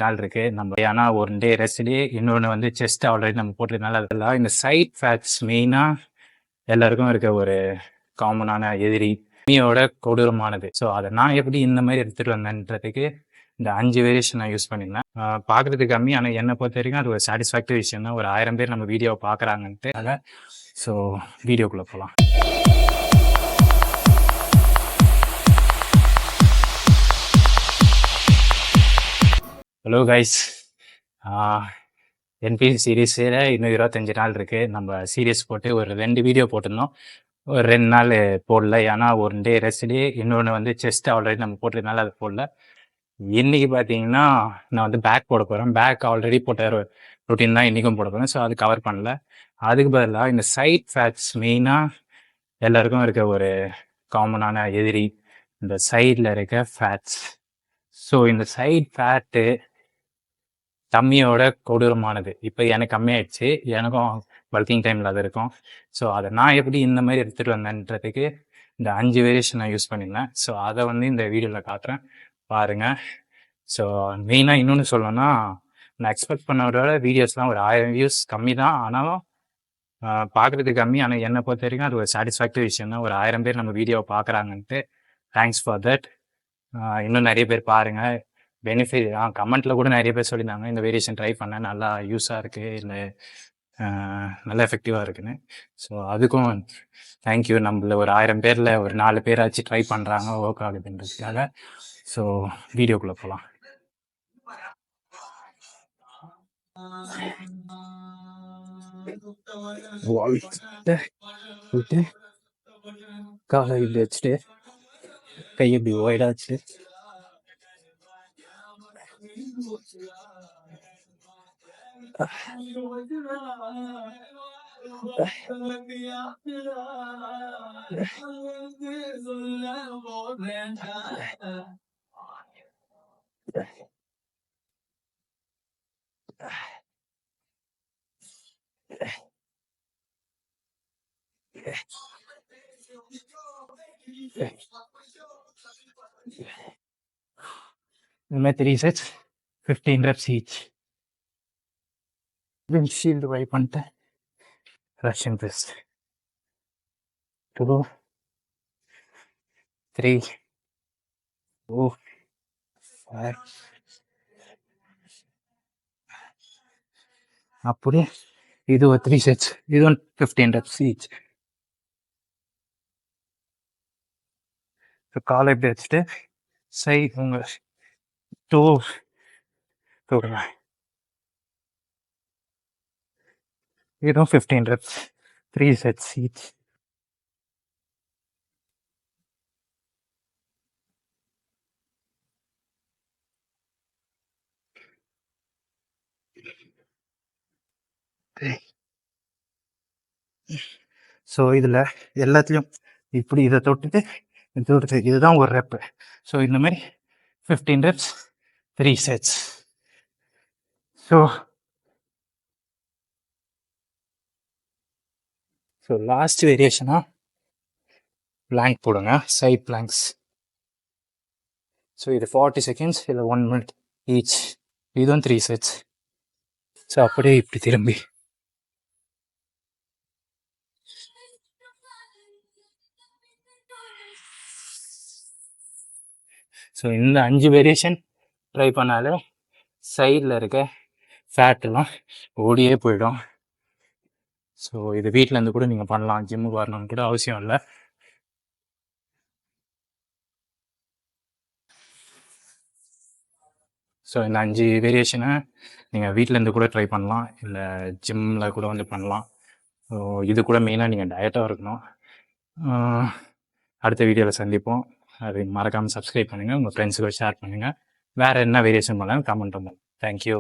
நாள் இருக்கு நம்ம. ஏன்னா ஒரு டே ரெஸ்ட்லேயே இன்னொன்று வந்து செஸ்ட் ஆல்ரெடி நம்ம போட்டதுனால அதெல்லாம் இந்த சைட் ஃபேட்ஸ் மெயினாக எல்லாருக்கும் இருக்க ஒரு காமனான எதிரி மீயோட கொடூரமானது. ஸோ அதை நான் எப்படி இந்த மாதிரி எடுத்துகிட்டு வந்தேன்றதுக்கு இந்த 5 வேரியேஷன் நான் யூஸ் பண்ணியிருந்தேன். பார்க்குறதுக்கு கம்மி, ஆனால் என்னை பொறுத்த வரைக்கும் அது ஒரு சாட்டிஸ்ஃபேக்டரி விஷயம் தான். ஒரு 1000 பேர் நம்ம வீடியோவை பார்க்குறாங்கன்ட்டு. ஸோ வீடியோக்குள்ளே போகலாம். ஹலோ கைஸ், என்பிசி சீரீஸில் இன்னும் 25 நாள் இருக்குது. நம்ம சீரியஸ் போட்டு ஒரு 2 வீடியோ போட்டிருந்தோம். ஒரு 2 நாள் போடல, ஏன்னா ஒரு டே ரெஸ்ட்லேயே இன்னொன்று வந்து செஸ்ட் ஆல்ரெடி நம்ம போட்டதுனால அது போடல. இன்றைக்கி பார்த்தீங்கன்னா நான் வந்து பேக் போட போகிறேன். பேக் ஆல்ரெடி போட்ட ரொட்டீன் தான் இன்றைக்கும் போட போகிறேன். ஸோ அது கவர் பண்ணல. அதுக்கு பதிலாக இந்த சைட் ஃபேட்ஸ் மெயினாக எல்லாருக்கும் இருக்க ஒரு காமனான எதிரி இந்த சைடில் இருக்க ஃபேட்ஸ். ஸோ இந்த சைட் ஃபேட்டு டம்மியோட கொடூரமானது. இப்போ எனக்கு கம்மியாயிடுச்சு, எனக்கும் ஒர்க்கிங் டைமில் அது இருக்கும். ஸோ அதை நான் எப்படி இந்த மாதிரி எடுத்துகிட்டு வந்தேன்றதுக்கு இந்த 5 வேரியேஷன் நான் யூஸ் பண்ணியிருந்தேன். ஸோ அதை வந்து இந்த வீடியோவில் காட்டுறேன், பாருங்கள். ஸோ மெயினாக இன்னொன்று சொல்லணும்னா, நான் எக்ஸ்பெக்ட் பண்ணதோட வீடியோஸ்லாம் ஒரு 1000 வியூஸ் கம்மி தான். ஆனாலும் பார்க்குறதுக்கு கம்மி, ஆனால் என்னை பொறுத்த வரைக்கும் அது ஒரு சாட்டிஸ்ஃபேக்டரி விஷயம் தான். ஒரு 1000 பேர் நம்ம வீடியோவை பார்க்குறாங்கன்ட்டு தேங்க்ஸ் ஃபார் தட். இன்னும் நிறைய பேர் பாருங்கள். பெனிஃபிட் கமெண்ட்டில் கூட நிறைய பேர் சொல்லியிருந்தாங்க இந்த வேரியேஷன் ட்ரை பண்ண நல்லா யூஸாக இருக்குது, இல்லை நல்லா எஃபெக்டிவாக இருக்குன்னு. ஸோ அதுக்கும் தேங்க்யூ. நம்மள ஒரு 1000 பேரில் ஒரு 4 பேராச்சும் ட்ரை பண்ணுறாங்க ஒர்க் ஆகுதுன்றதுக்காக. ஸோ வீடியோக்குள்ளே போகலாம். காலை இப்படி வச்சுட்டு கை இப்படி ஒய்டாச்சு. இந்த மாதிரி 3 sets 15 reps each. Windshield wipe பண்ணிட்டேன். Russian best 2 3 4 5. அப்படியே இது ஒரு 3 sets, இதுவும் 15 reps each. ஸோ காலை எப்படி வச்சுட்டு உங்கள் 2 தூக்குங்க. இதுவும் 15 reps 3 sets each. ஸோ இதில் எல்லாத்துலேயும் இப்படி இதை தொட்டுட்டு இதுதான் ஒரு ரெப்பு. ஸோ இந்த மாதிரி 15 reps 3 sets. ஸோ லாஸ்ட் வேரியேஷனாக பிளாங்க் போடுங்க, சைட் பிளாங்க்ஸ். ஸோ இது 40 seconds, இல்லை 1 minute ஈச். இதுவும் 3 sets. ஸோ அப்படியே இப்படி திரும்பி ஸோ இந்த 5 வேரியேஷன் ட்ரை பண்ணாலே சைடில் இருக்க ஃபேட்டெல்லாம் ஓடியே போயிடும். ஸோ இது வீட்டிலேருந்து கூட நீங்கள் பண்ணலாம், ஜிம்முக்கு வரணும்னு கூட அவசியம் இல்லை. ஸோ இந்த 5 வேரியேஷனை நீங்கள் வீட்டிலேருந்து கூட ட்ரை பண்ணலாம், இல்லை ஜிம்மில் கூட வந்து பண்ணலாம். ஸோ இது கூட மெயினாக நீங்கள் டயட்டாக இருக்கணும். அடுத்த வீடியோவில் சந்திப்போம். அது மறக்காமல் சப்ஸ்கிரைப் பண்ணுங்கள், உங்கள் ஃப்ரெண்ட்ஸுக்கு ஷேர் பண்ணுங்கள். வேறு என்ன வேரியேஷன் பண்ணாலும் கமெண்ட் பண்ணுங்கள். தேங்க்யூ.